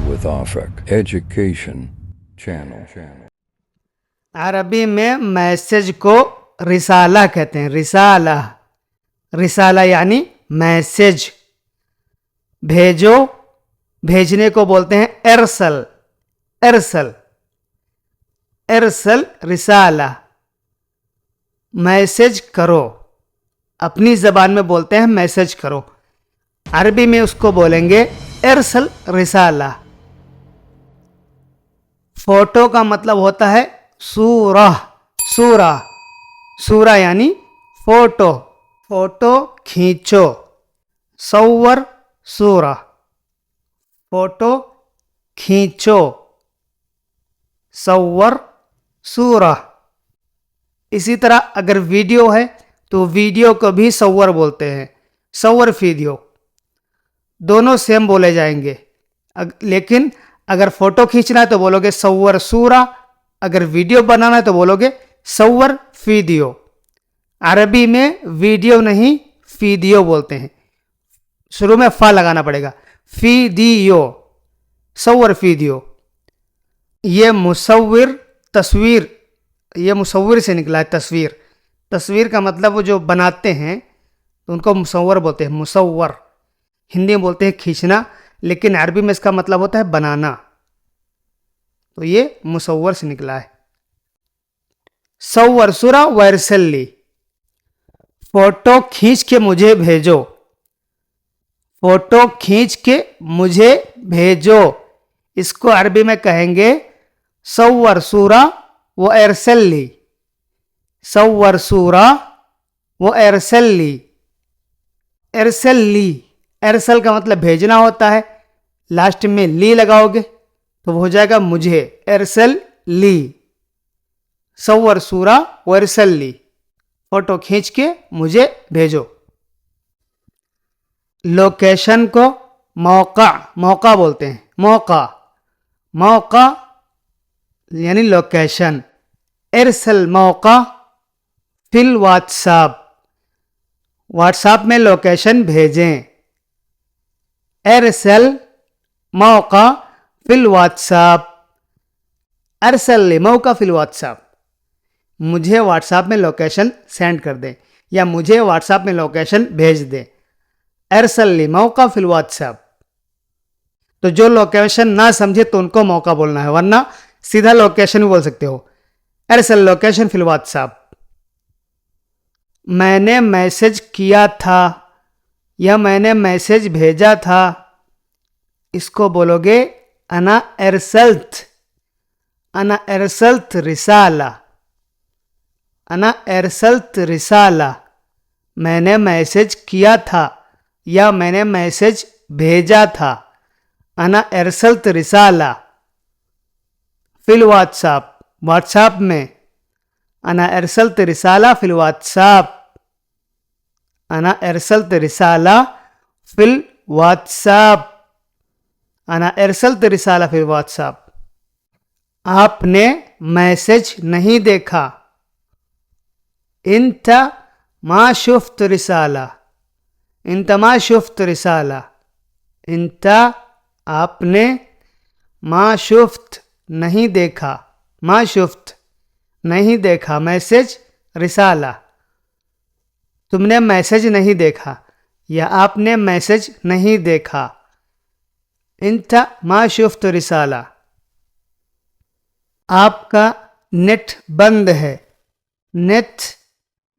with Afak Education Channel. عربی میں message کو رسالہ کہتے ہیں. رسالہ یعنی میسج. بھیجو، بھیجنے کو بولتے ہیں ارسل. ارسل رسالہ. میسج کرو، اپنی زبان میں بولتے ہیں میسج کرو. عربی میں اس کو بولیں گے ارسل رسالہ. فوٹو کا مطلب ہوتا ہے سورہ یعنی فوٹو کھینچو. صور سورہ، فوٹو کھینچو. صور سورہ. اسی طرح اگر ویڈیو ہے تو ویڈیو کو بھی صور بولتے ہیں. صور ویڈیو دونوں سیم بولے جائیں گے، لیکن اگر فوٹو کھینچنا ہے تو بولو گے صور سورہ، اگر ویڈیو بنانا ہے تو بولو گے صور ویڈیو. عربی میں ویڈیو نہیں ویڈیو بولتے ہیں، شروع میں فا لگانا پڑے گا. ویڈیو، صور ویڈیو. یہ تصویر، یہ مصور سے نکلا ہے. تصویر کا مطلب وہ جو بناتے ہیں تو ان کو مصور بولتے ہیں. مصور ہندی میں بولتے ہیں کھینچنا، لیکن عربی میں اس کا مطلب ہوتا ہے بنانا. تو یہ مصور سے نکلا ہے. صور سورہ وارسل لی، فوٹو کھینچ کے مجھے بھیجو. فوٹو کھینچ کے مجھے بھیجو، اس کو عربی میں کہیں گے صور سورہ و ارسل لی. صور سورہ و ارسل لی. ارسل کا مطلب بھیجنا ہوتا ہے، لاسٹ میں لی لگاؤ گے تو وہ ہو جائے گا مجھے. ارسل لی، صور سورہ و ارسل لی، فوٹو کھینچ کے مجھے بھیجو. لوکیشن کو موقع بولتے ہیں. موقع یعنی لوکیشن. ارسل موقع فی الواٹس ایپ، واٹس ایپ میں لوکیشن بھیجیں. ارسل موقع فی الواٹس ایپ. ارسل لی موقع فی الواٹس ایپ، مجھے واٹس ایپ میں لوکیشن سینڈ کر دیں یا مجھے واٹس ایپ میں لوکیشن بھیج دیں. ارسل لی موقع فی الواٹس ایپ. تو جو لوکیشن نہ سمجھے تو ان کو موقع بولنا ہے، ورنہ سیدھا لوکیشن بھی بول سکتے ہو. ارسل لوکیشن فی الواٹس ایپ. میں نے میسج کیا تھا یا میں نے میسج بھیجا تھا، اس کو بولو گے انا ارسلت رسالہ. انا ارسلت رسالہ، میں نے میسج کیا تھا یا میں نے میسج بھیجا تھا. انا ارسلت رسالہ فی الواٹس ایپ، واٹس ایپ میں. انا ارسلت رسالہ فی الواٹس ایپ. انا ارسلت رسالہ فی الواٹس ایپ. انا ارسلت رسالہ فی الواٹس ایپ. آپ نے میسج نہیں دیکھا. انت ما شفت رسالہ. انت ما شفت رسالہ. انت آپ نے، ما شفت نہیں دیکھا، ما شفت نہیں دیکھا میسج رسالہ. تم نے میسج نہیں دیکھا یا آپ نے میسج نہیں دیکھا. انت ما شفت رسالہ. آپ کا نیٹ بند ہے. نیٹ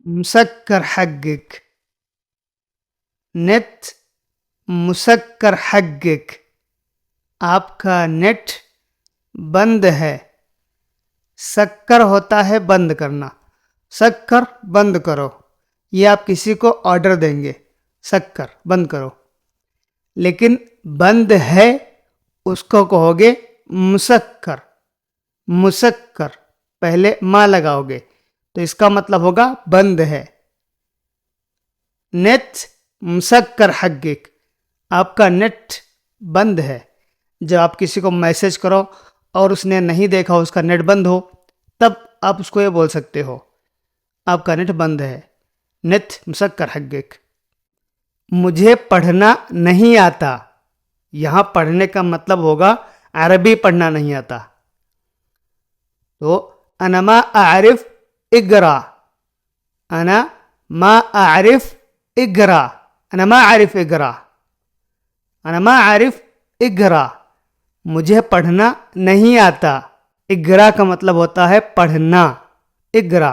مسکر حقک. نیٹ مسکر حقک، آپ کا نیٹ بند ہے. سکر ہوتا ہے بند کرنا. سکر بند کرو، یہ آپ کسی کو آرڈر دیں گے، سکر بند کرو. لیکن بند ہے اس کو کہو گے مسکر. مسکر پہلے ما لگاؤ گے تو اس کا مطلب ہوگا بند ہے. نیٹ مسکر حقک، آپ کا نیٹ بند ہے. جب آپ کسی کو میسج کرو اور اس نے نہیں دیکھا، اس کا نیٹ بند ہو، تب آپ اس کو یہ بول سکتے ہو آپ کا نیٹ بند ہے. نیٹ مسکر حقک. مجھے پڑھنا نہیں آتا. یہاں پڑھنے کا مطلب ہوگا عربی پڑھنا نہیں آتا. تو انا ما اعرف اقرا، انا ما اعرف اقرا، انا ما اعرف اقرا، انا ما اعرف اقرا، مجھے پڑھنا نہیں آتا. اقرا کا مطلب ہوتا ہے پڑھنا. اقرا.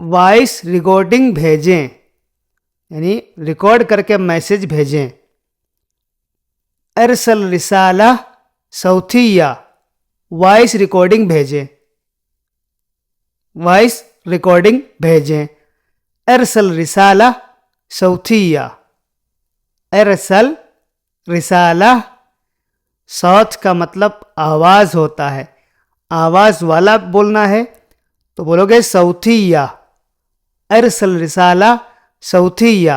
وائس ریکارڈنگ بھیجیں، یعنی ریکارڈ کر کے میسج بھیجیں. ارسل رسالہ صوتیہ، وائس ریکارڈنگ بھیجیں، وائس ریکارڈنگ بھیجیں. ارسل رسالہ صوتیہ. ارسل رسالہ، صوت کا مطلب آواز ہوتا ہے، آواز والا بولنا ہے تو بولو گے صوتیہ. ارسل رسالہ صوتیہ،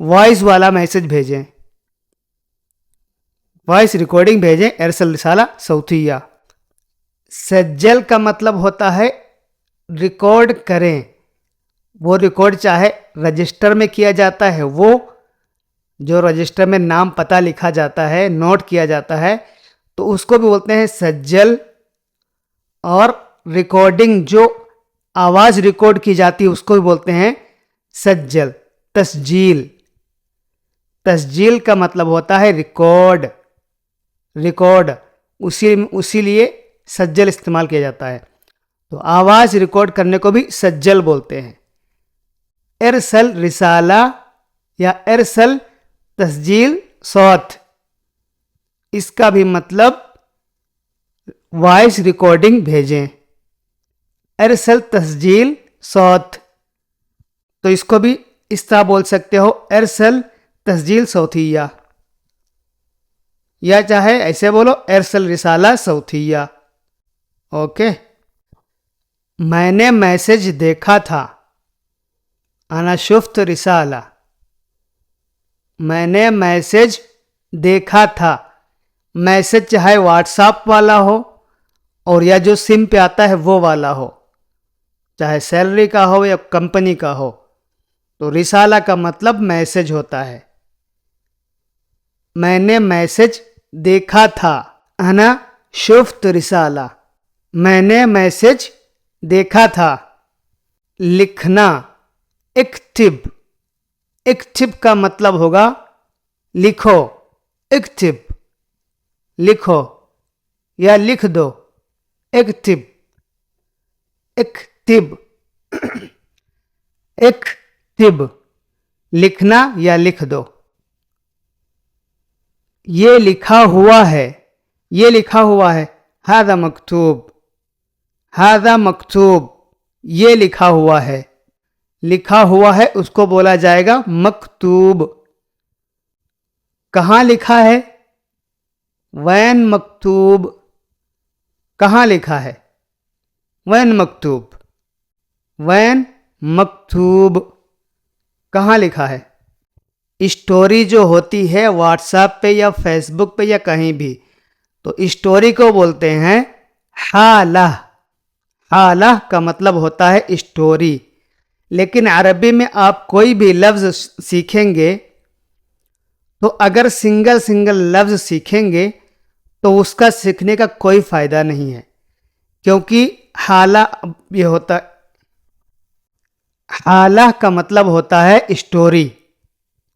وائس والا میسج بھیجیں، وائس ریکارڈنگ بھیجیں. ارسل رسالہ صوتیہ. سجل کا مطلب ہوتا ہے ریکارڈ کریں. وہ ریکارڈ چاہے رجسٹر میں کیا جاتا ہے، وہ جو رجسٹر میں نام پتہ لکھا جاتا ہے، نوٹ کیا جاتا ہے، تو اس کو بھی بولتے ہیں سجل. اور ریکارڈنگ جو آواز ریکارڈ کی جاتی ہے اس کو بھی بولتے ہیں سجل. تسجیل. تسجیل کا مطلب ہوتا ہے ریکارڈ. ریکارڈ اسی لیے سجل استعمال کیا جاتا ہے. تو آواز ریکارڈ کرنے کو بھی سجل بولتے ہیں. ارسل رسالہ یا ارسل تسجیل صوت، اس کا بھی مطلب وائس ریکارڈنگ بھیجیں. ارسل تسجیل صوت، تو اس کو بھی اس طرح بول سکتے ہو ارسل تسجیل صوتیہ، یا چاہے ایسے بولو ارسل رسالہ صوتیہ. اوکے. میں نے میسج دیکھا تھا. انا شفت رسالہ. میں نے میسج دیکھا تھا. میسج چاہے واٹس ایپ والا ہو اور یا جو سم پہ آتا ہے وہ والا ہو، چاہے سیلری کا ہو یا کمپنی کا ہو. تو رسالہ کا مطلب میسج ہوتا ہے. میں نے میسج دیکھا تھا. انا شفت رسالہ. میں نے میسج دیکھا تھا. لکھنا. اکتب. اکتب کا مطلب ہوگا لکھو. اکتب، لکھو یا لکھ دو. اکتب. اکتب. اکتب، لکھنا یا لکھ دو. یہ لکھا ہوا ہے. یہ لکھا ہوا ہے. ھذا مکتوب. ھذا مکتوب، یہ لکھا ہوا ہے. لکھا ہوا ہے اس کو بولا جائے گا مکتوب. کہاں لکھا ہے؟ وین مکتوب. کہاں لکھا ہے؟ وین مکتوب. وین مکتوب، کہاں لکھا ہے؟ اسٹوری جو ہوتی ہے واٹس ایپ پہ یا فیس بک پہ یا کہیں بھی، تو اسٹوری کو بولتے ہیں حالہ. حالہ کا مطلب ہوتا ہے اسٹوری. لیکن عربی میں آپ کوئی بھی لفظ سیکھیں گے تو اگر سنگل لفظ سیکھیں گے تو اس کا سیکھنے کا کوئی فائدہ نہیں ہے، کیونکہ حالہ یہ ہوتا ہے، حالہ کا مطلب ہوتا ہے اسٹوری.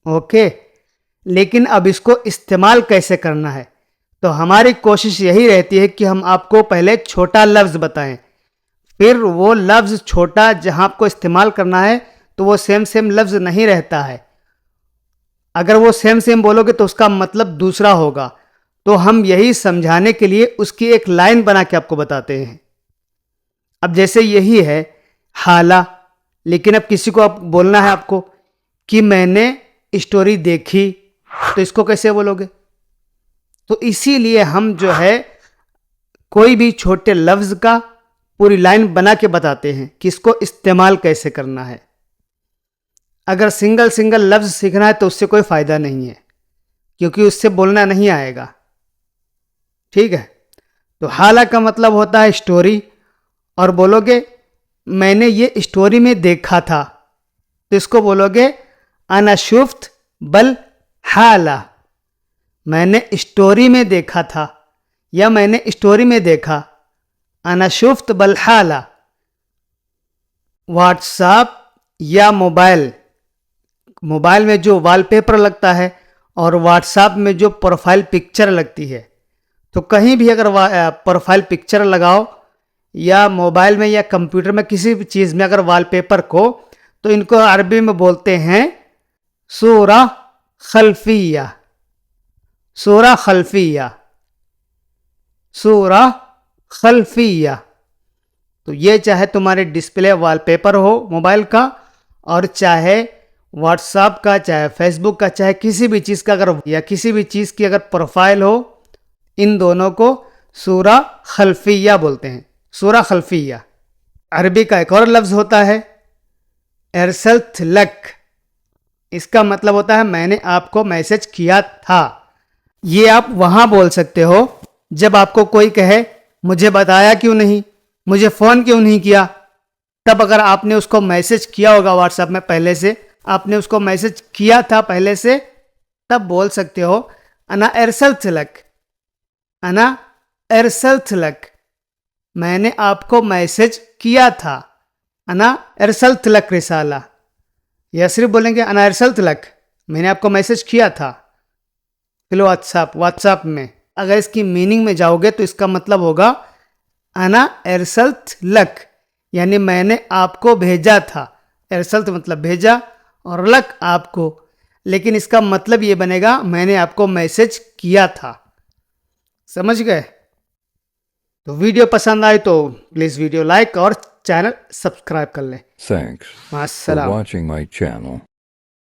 اوکے. لیکن اب اس کو استعمال کیسے کرنا ہے، تو ہماری کوشش یہی رہتی ہے کہ ہم آپ کو پہلے چھوٹا لفظ بتائیں، پھر وہ لفظ چھوٹا جہاں آپ کو استعمال کرنا ہے تو وہ سیم لفظ نہیں رہتا ہے. اگر وہ سیم بولو گے تو اس کا مطلب دوسرا ہوگا. تو ہم یہی سمجھانے کے لیے اس کی ایک لائن بنا کے آپ کو بتاتے ہیں. اب جیسے یہی ہے حالہ، لیکن اب کسی کو اب بولنا ہے آپ کو کہ میں نے اسٹوری دیکھی، تو اس کو کیسے بولو گے؟ تو اسی لیے ہم جو ہے کوئی بھی چھوٹے لفظ کا پوری لائن بنا کے بتاتے ہیں کہ اس کو استعمال کیسے کرنا ہے. اگر سنگل لفظ سیکھنا ہے تو اس سے کوئی فائدہ نہیں ہے، کیونکہ اس سے بولنا نہیں آئے گا. ٹھیک ہے. تو حالہ کا مطلب ہوتا ہے اسٹوری، اور بولو گے میں نے یہ اسٹوری میں دیکھا تھا، تو اس کو بولو گے انا شفت بل حالہ. میں نے اسٹوری میں دیکھا تھا یا میں نے اسٹوری میں دیکھا. انا شفت بالحالہ. واٹس ایپ یا موبائل میں جو وال پیپر لگتا ہے اور واٹس ایپ میں جو پروفائل پکچر لگتی ہے, تو کہیں بھی اگر پروفائل پکچر لگاؤ یا موبائل میں یا کمپیوٹر میں کسی بھی چیز میں اگر وال پیپر کو, تو ان کو عربی میں بولتے ہیں صورہ خلفیہ. صورہ خلفیہ, صورہ خلفیہ. تو یہ چاہے تمہارے ڈسپلے وال پیپر ہو موبائل کا, اور چاہے واٹس ایپ کا, چاہے فیس بک کا, چاہے کسی بھی چیز کا اگر یا کسی بھی چیز کی اگر پروفائل ہو, ان دونوں کو صورہ خلفیہ بولتے ہیں. صورہ خلفیہ. عربی کا ایک اور لفظ ہوتا ہے ارسلت لک. اس کا مطلب ہوتا ہے میں نے آپ کو میسج کیا تھا. یہ آپ وہاں بول سکتے ہو جب آپ کو کوئی کہے مجھے بتایا کیوں نہیں, مجھے فون کیوں نہیں کیا. تب اگر آپ نے اس کو میسج کیا ہوگا واٹس ایپ میں پہلے سے, آپ نے اس کو میسج کیا تھا پہلے سے, تب بول سکتے ہو انا ارسلت لک. انا ارسلت لک, میں نے آپ کو میسج کیا تھا. انا ارسلت لک رسالہ. یا صرف بولیں گے انا ارسلت لک, میں نے آپ کو میسج کیا تھا واٹس ایپ میں. اگر اس کی میننگ میں جاؤ گے تو اس کا مطلب ہوگا انا ارسلت لک, یعنی میں نے آپ کو بھیجا تھا. ارسلت مطلب بھیجا اور لک آپ کو, لیکن اس کا مطلب یہ بنے گا میں نے آپ کو میسج کیا تھا. سمجھ گئے؟ تو ویڈیو پسند آئی تو پلیز ویڈیو لائک اور چینل سبسکرائب کر لیں. Thanks مع for السلامہ. watching my channel.